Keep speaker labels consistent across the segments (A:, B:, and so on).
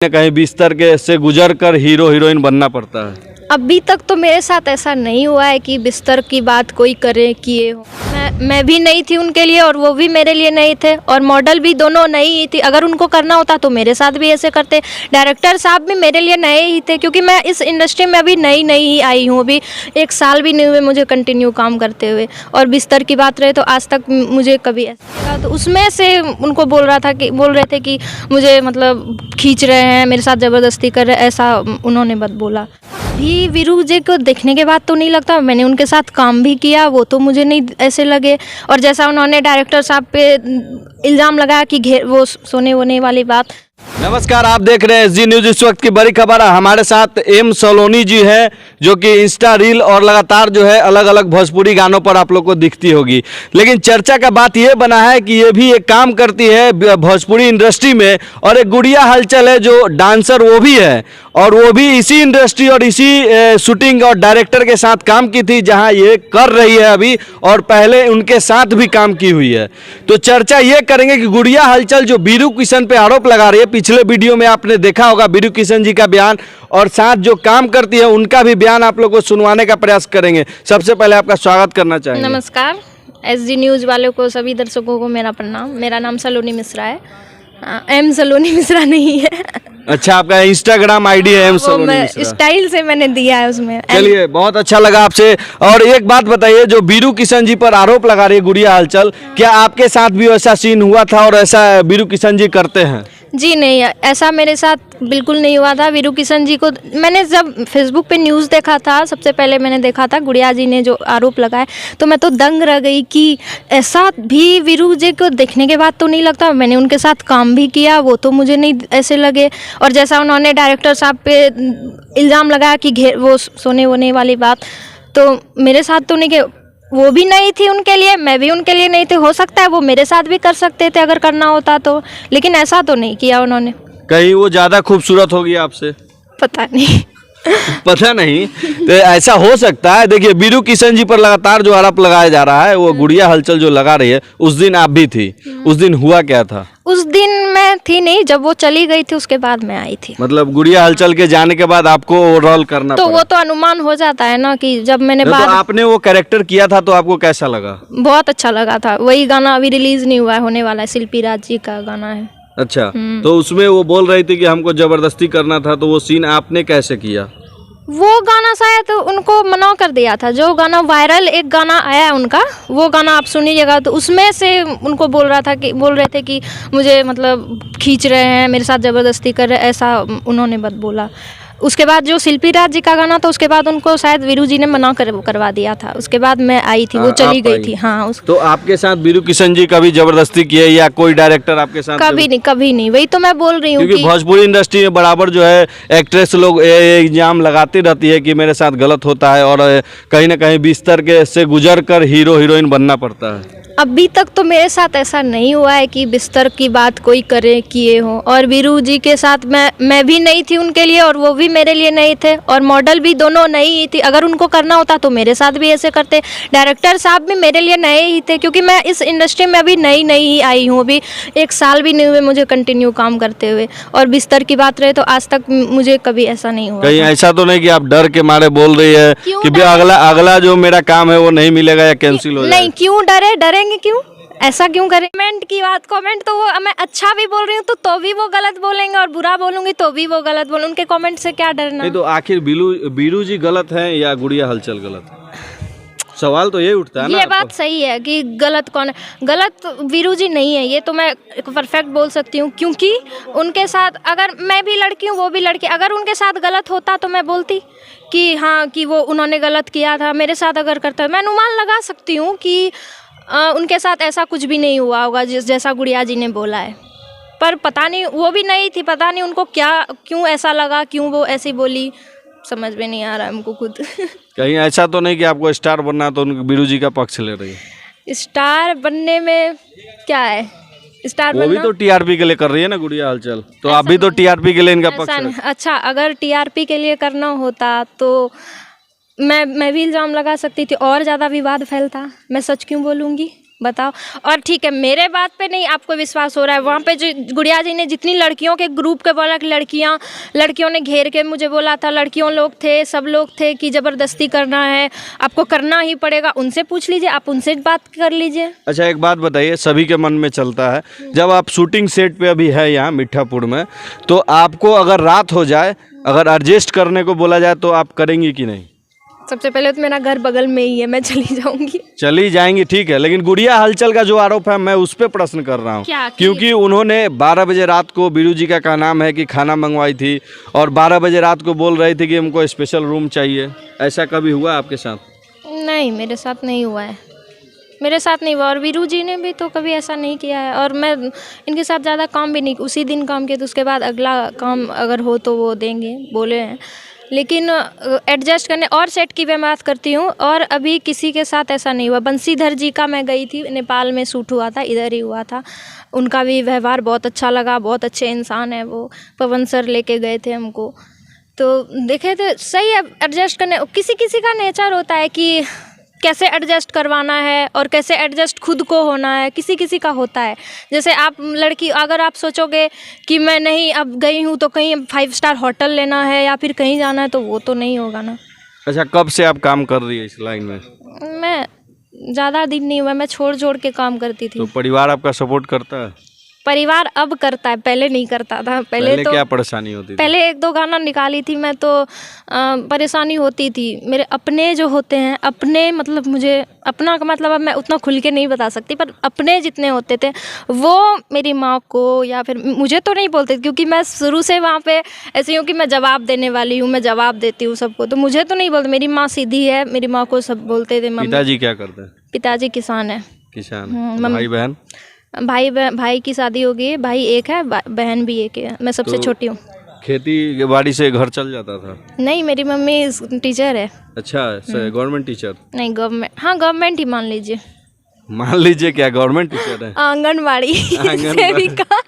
A: कहीं बिस्तर के से गुजर कर हीरो हीरोइन बनना पड़ता है।
B: अभी तक तो मेरे साथ ऐसा नहीं हुआ है कि बिस्तर की बात कोई करे किए हो। मैं भी नहीं थी उनके लिए और वो भी मेरे लिए नहीं थे, और मॉडल भी दोनों नई ही थी। अगर उनको करना होता तो मेरे साथ भी ऐसे करते। डायरेक्टर साहब भी मेरे लिए नए ही थे, क्योंकि मैं इस इंडस्ट्री में अभी नई नई ही आई हूँ। अभी 1 साल भी नहीं हुए मुझे कंटिन्यू काम करते हुए। और बिस्तर की बात रहे तो आज तक मुझे कभी ऐसा, तो उसमें से उनको बोल रहे थे कि मुझे मतलब खींच रहे हैं, मेरे साथ ज़बरदस्ती कर रहे हैं, ऐसा उन्होंने मत बोला। भी वीरू जी को देखने के बाद तो नहीं लगता, मैंने उनके साथ काम भी किया, वो तो मुझे नहीं ऐसे लगे। और जैसा उन्होंने डायरेक्टर साहब पे इल्ज़ाम लगाया कि वो सोने वोने वाली बात।
A: नमस्कार, आप देख रहे हैं एसजी न्यूज। इस वक्त की बड़ी खबर है, हमारे साथ एम सलोनी जी हैं, जो कि इंस्टा रील और लगातार जो है अलग अलग भोजपुरी गानों पर आप लोग को दिखती होगी। लेकिन चर्चा का बात ये बना है कि ये भी एक काम करती है भोजपुरी इंडस्ट्री में, और एक गुड़िया हलचल है जो डांसर वो भी है, और वो भी इसी इंडस्ट्री और इसी शूटिंग और डायरेक्टर के साथ काम की थी जहां ये कर रही है अभी, और पहले उनके साथ भी काम की हुई है। तो चर्चा ये करेंगे कि गुड़िया हलचल जो बीरू किशन पे आरोप लगा रही है, पिछले वीडियो में आपने देखा होगा बीरू किशन जी का बयान, और साथ जो काम करती है उनका भी बयान आप लोगों को सुनवाने का प्रयास करेंगे। सबसे पहले आपका स्वागत करना चाहेंगे।
B: नमस्कार, एसजी न्यूज़ वालों को, सभी दर्शकों को मेरा प्रणाम। मेरा नाम सलोनी मिश्रा है, एम सलोनी मिश्रा नहीं है।
A: अच्छा, आपका इंस्टाग्राम आईडी है एम सलोनी मिश्रा?
B: स्टाइल से मैंने दिया है उसमें।
A: चलिए, बहुत अच्छा लगा आपसे। और एक बात बताइए, जो बीरू किशन जी पर आरोप लगा रही है गुड़िया हलचल, क्या आपके साथ भी ऐसा सीन हुआ था और ऐसा बीरू किशन जी करते हैं?
B: जी नहीं, ऐसा मेरे साथ बिल्कुल नहीं हुआ था। वीरू किशन जी को मैंने जब फेसबुक पे न्यूज़ देखा था, सबसे पहले मैंने देखा था गुड़िया जी ने जो आरोप लगाए, तो मैं तो दंग रह गई कि ऐसा भी वीरू जी को देखने के बाद तो नहीं लगता। मैंने उनके साथ काम भी किया, वो तो मुझे नहीं ऐसे लगे। और जैसा उन्होंने डायरेक्टर साहब पे इल्ज़ाम लगाया कि वो सोने वोने वाली बात, तो मेरे साथ तो नहीं, कि वो भी नहीं थी उनके लिए, मैं भी उनके लिए नहीं थे। हो सकता है वो मेरे साथ भी कर सकते थे अगर करना होता तो, लेकिन ऐसा तो नहीं किया उन्होंने।
A: कहीं वो ज़्यादा खूबसूरत होगी आपसे?
B: पता नहीं।
A: पता नहीं, तो ऐसा हो सकता है। देखिए, बीरू किशन जी पर लगातार जो आरोप लगाया जा रहा है, वो गुड़िया हलचल जो लगा रही है, उस दिन आप भी थी। उस दिन हुआ क्या था? उस
B: दिन मैं थी नहीं, जब वो चली गई थी उसके बाद मैं आई थी।
A: मतलब गुड़िया हलचल के जाने के बाद आपको रोल करना
B: तो
A: पड़ा?
B: वो तो अनुमान हो जाता है ना, कि जब मैंने
A: तो आपने वो कैरेक्टर किया था तो आपको कैसा लगा?
B: बहुत अच्छा लगा था। वही गाना अभी रिलीज नहीं हुआ है, होने वाला है, शिल्पी राज जी का गाना है।
A: अच्छा, तो उसमें वो बोल रही थी कि हमको जबरदस्ती करना था, तो वो सीन आपने कैसे किया?
B: वो गाना शायद उनको मना कर दिया था। जो गाना वायरल एक गाना आया है उनका, वो गाना आप सुनिएगा, तो उसमें से उनको बोल रहे थे कि मुझे मतलब खींच रहे हैं, मेरे साथ ज़बरदस्ती कर रहे हैं, ऐसा उन्होंने मत बोला। उसके बाद जो शिल्पी राज जी का गाना था, उसके बाद उनको शायद वीरू जी ने मना करवा दिया था। उसके बाद मैं आई थी, वो चली गई थी। हाँ,
A: तो आपके साथ वीरू किशन जी कभी जबरदस्ती किए या कोई डायरेक्टर आपके साथ?
B: कभी नहीं। वही तो मैं बोल रही हूँ,
A: क्योंकि भोजपुरी इंडस्ट्री में बराबर जो है एक्ट्रेस लोग इल्जाम लगाती रहती है कि मेरे साथ गलत होता है, और कहीं ना कहीं बिस्तर के से गुजर कर हीरो हीरोइन बनना पड़ता है।
B: अभी तक तो मेरे साथ ऐसा नहीं हुआ है कि बिस्तर की बात कोई करे किए हो। और वीरू जी के साथ मैं भी नहीं थी उनके लिए, और वो भी मेरे लिए नहीं थे, और मॉडल भी दोनों नई ही थी। अगर उनको करना होता तो मेरे साथ भी ऐसे करते। डायरेक्टर साहब भी मेरे लिए नए ही थे, क्योंकि मैं इस इंडस्ट्री में अभी नई नई ही आई हूँ। अभी 1 साल भी नहीं हुए मुझे कंटिन्यू काम करते हुए। और बिस्तर की बात रहे तो आज तक मुझे कभी ऐसा नहीं हुआ।
A: कहीं ऐसा तो नहीं कि आप डर के मारे बोल रही है कि अगला जो मेरा काम है वो नहीं मिलेगा या कैंसिल हो जाएगा?
B: नहीं, क्यों डरेंगे, क्यों ऐसा क्यों करें? कमेंट तो वो मैं अच्छा भी बोल रही हूँ तो भी वो गलत बोलेंगे, और बुरा बोलूंगी तो भी वो गलत बोलेंगे। उनके कमेंट से क्या डरना?
A: नहीं, तो आखिर बीरू जी गलत हैं या गुड़िया हलचल गलत है? सवाल तो ये उठता है ना।
B: ये बात सही है कि गलत कौन है? गलत वीरू जी नहीं है, ये तो मैं परफेक्ट बोल सकती हूँ। क्योंकि उनके साथ, अगर मैं भी लड़की हूँ वो भी लड़की, अगर उनके साथ गलत होता तो मैं बोलती कि हाँ, कि वो उन्होंने गलत किया था। मेरे साथ अगर करता है, मैं अनुमान लगा सकती हूँ कि उनके साथ ऐसा कुछ भी नहीं हुआ होगा जैसा गुड़िया जी ने बोला है। पर पता नहीं, वो भी नहीं थी, पता नहीं उनको क्यों ऐसा लगा, क्यों वो ऐसी बोली, समझ में नहीं आ रहा है हमको खुद।
A: कहीं ऐसा तो नहीं कि आपको स्टार बनना तो बीरू जी का पक्ष ले रही है?
B: स्टार बनने में क्या है? स्टार
A: वो भी तो टीआरपी के लिए कर रही है ना गुड़िया हलचल, तो आप भी तो टीआरपी के लिए इनका पक्ष?
B: अच्छा, अगर टीआरपी के लिए करना होता तो मैं भी इल्ज़ाम लगा सकती थी, और ज़्यादा विवाद फैलता। मैं सच क्यों बोलूँगी? बताओ। और ठीक है, मेरे बात पे नहीं आपको विश्वास हो रहा है, वहाँ पे जो गुड़िया जी ने जितनी लड़कियों के ग्रुप के बोला कि लड़कियों ने घेर के मुझे बोला था, लड़कियों लोग थे, सब लोग थे कि ज़बरदस्ती करना है, आपको करना ही पड़ेगा, उनसे पूछ लीजिए, आप उनसे बात कर लीजिए।
A: अच्छा, एक बात बताइए, सभी के मन में चलता है, जब आप शूटिंग सेट पे अभी है यहाँ मीठापुर में, तो आपको अगर रात हो जाए, अगर एडजस्ट करने को बोला जाए तो आप करेंगी कि नहीं?
B: सबसे पहले तो मेरा घर बगल में ही है, मैं चली जाऊंगी।
A: चली जाएंगी, ठीक है, लेकिन गुड़िया हलचल का जो आरोप है मैं उस पर प्रश्न कर रहा हूँ, क्योंकि उन्होंने 12 बजे रात को, बीरू जी का नाम है कि खाना मंगवाई थी और 12 बजे रात को बोल रही थी कि हमको स्पेशल रूम चाहिए। ऐसा कभी हुआ आपके साथ?
B: नहीं, मेरे साथ नहीं हुआ है, मेरे साथ नहीं हुआ, और वीरू जी ने भी तो कभी ऐसा नहीं किया है, और मैं इनके साथ ज़्यादा काम भी नहीं, उसी दिन काम किया तो उसके बाद अगला काम अगर हो तो वो देंगे बोले हैं, लेकिन एडजस्ट करने और सेट की मैं बात करती हूँ, और अभी किसी के साथ ऐसा नहीं हुआ। बंसीधर जी का मैं गई थी, नेपाल में शूट हुआ था, इधर ही हुआ था, उनका भी व्यवहार बहुत अच्छा लगा, बहुत अच्छे इंसान है वो, पवन सर लेके गए थे हमको, तो देखे थे सही है। एडजस्ट करने किसी किसी का नेचर होता है कि कैसे एडजस्ट करवाना है और कैसे एडजस्ट खुद को होना है, किसी किसी का होता है। जैसे आप लड़की, अगर आप सोचोगे कि मैं नहीं अब गई हूँ तो कहीं 5 स्टार होटल लेना है या फिर कहीं जाना है, तो वो तो नहीं होगा ना।
A: अच्छा, कब से आप काम कर रही है इस लाइन में?
B: मैं ज़्यादा दिन नहीं हुआ, मैं छोड़ के काम करती थी।
A: तो परिवार आपका सपोर्ट करता है?
B: परिवार अब करता है, पहले नहीं करता था। पहले तो
A: क्या परेशानी होती थी?
B: पहले 1-2 गाना निकाली थी मैं तो परेशानी होती थी। मेरे अपने जो होते हैं, अपने मतलब मुझे अपना का मतलब अब मैं उतना खुल के नहीं बता सकती, पर अपने जितने होते थे वो मेरी माँ को या फिर मुझे तो नहीं बोलते, क्योंकि मैं शुरू से वहाँ पे ऐसी हूँ कि मैं जवाब देने वाली हूँ, मैं जवाब देती हूँ सबको, तो मुझे तो नहीं बोलते। मेरी माँ सीधी है, मेरी माँ को सब बोलते थे।
A: पिताजी क्या करते हैं?
B: पिताजी किसान है।
A: किसान। भाई बहन?
B: भाई की शादी हो गई है, भाई एक है, बहन भी एक है, मैं सबसे छोटी हूँ।
A: खेती बाड़ी से घर चल जाता था?
B: नहीं, मेरी मम्मी टीचर है।
A: अच्छा, गवर्नमेंट टीचर?
B: नहीं, गवर्नमेंट, हाँ गवर्नमेंट ही मान लीजिए।
A: मान लीजिए क्या गवर्नमेंट टीचर है?
B: आंगनबाड़ी सेविका।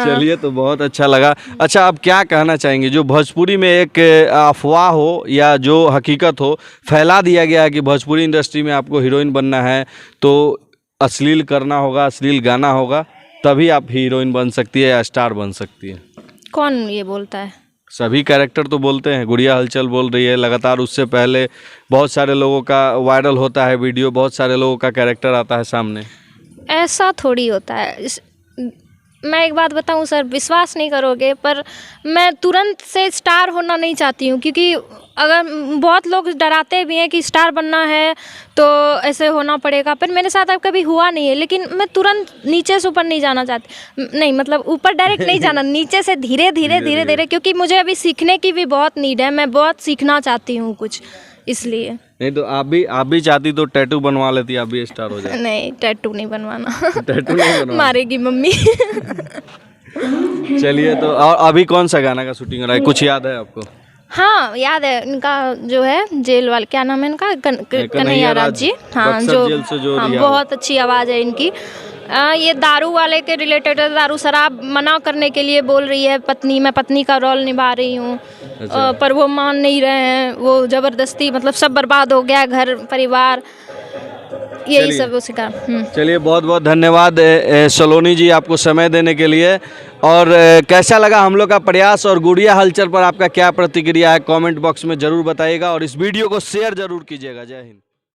A: चलिए, तो बहुत अच्छा लगा। अच्छा, आप क्या कहना चाहेंगे, जो भोजपुरी में एक अफवाह हो या जो हकीकत हो, फैला दिया गया है कि भोजपुरी इंडस्ट्री में आपको हीरोइन बनना है तो अश्लील करना होगा, अश्लील गाना होगा, तभी आप हीरोइन बन सकती है या स्टार बन सकती है?
B: कौन ये बोलता है?
A: सभी कैरेक्टर तो बोलते हैं, गुड़िया हलचल बोल रही है लगातार, उससे पहले बहुत सारे लोगों का वायरल होता है वीडियो, बहुत सारे लोगों का कैरेक्टर आता है सामने।
B: ऐसा थोड़ी होता है। मैं एक बात बताऊं सर, विश्वास नहीं करोगे, पर मैं तुरंत से स्टार होना नहीं चाहती हूं, क्योंकि अगर बहुत लोग डराते भी हैं कि स्टार बनना है तो ऐसे होना पड़ेगा, पर मेरे साथ अब कभी हुआ नहीं है। लेकिन मैं तुरंत नीचे से ऊपर नहीं जाना चाहती, नहीं मतलब ऊपर डायरेक्ट नहीं जाना, नीचे से धीरे धीरे, क्योंकि मुझे अभी सीखने की भी बहुत नीड है, मैं बहुत सीखना चाहती हूँ कुछ, इसलिए।
A: नहीं तो आप भी चाहती तो टैटू बनवा लेती, आप भी स्टार हो जाए।
B: नहीं, टैटू नहीं बनवाना।
A: टैटू नहीं बनवाना?
B: मारेगी मम्मी।
A: चलिए, तो और अभी कौन सा गाना का शूटिंग हो रहा है, कुछ याद है आपको?
B: हाँ याद है, इनका जो है जेल वाले, क्या नाम है इनका, कन्हैया राज जी। हाँ, जो हाँ, बहुत अच्छी आवाज़ है इनकी। ये दारू वाले के रिलेटेड, दारू शराब मना करने के लिए बोल रही है पत्नी, मैं पत्नी का रोल निभा रही हूँ। अच्छा। पर वो मान नहीं रहे हैं, वो ज़बरदस्ती, मतलब सब बर्बाद हो गया, घर परिवार, यही सब उसी का।
A: चलिए, बहुत बहुत धन्यवाद सलोनी जी, आपको समय देने के लिए। और कैसा लगा हम लोग का प्रयास और गुड़िया हलचल पर आपका क्या प्रतिक्रिया है, कमेंट बॉक्स में ज़रूर बताइएगा और इस वीडियो को शेयर ज़रूर कीजिएगा। जय हिंद।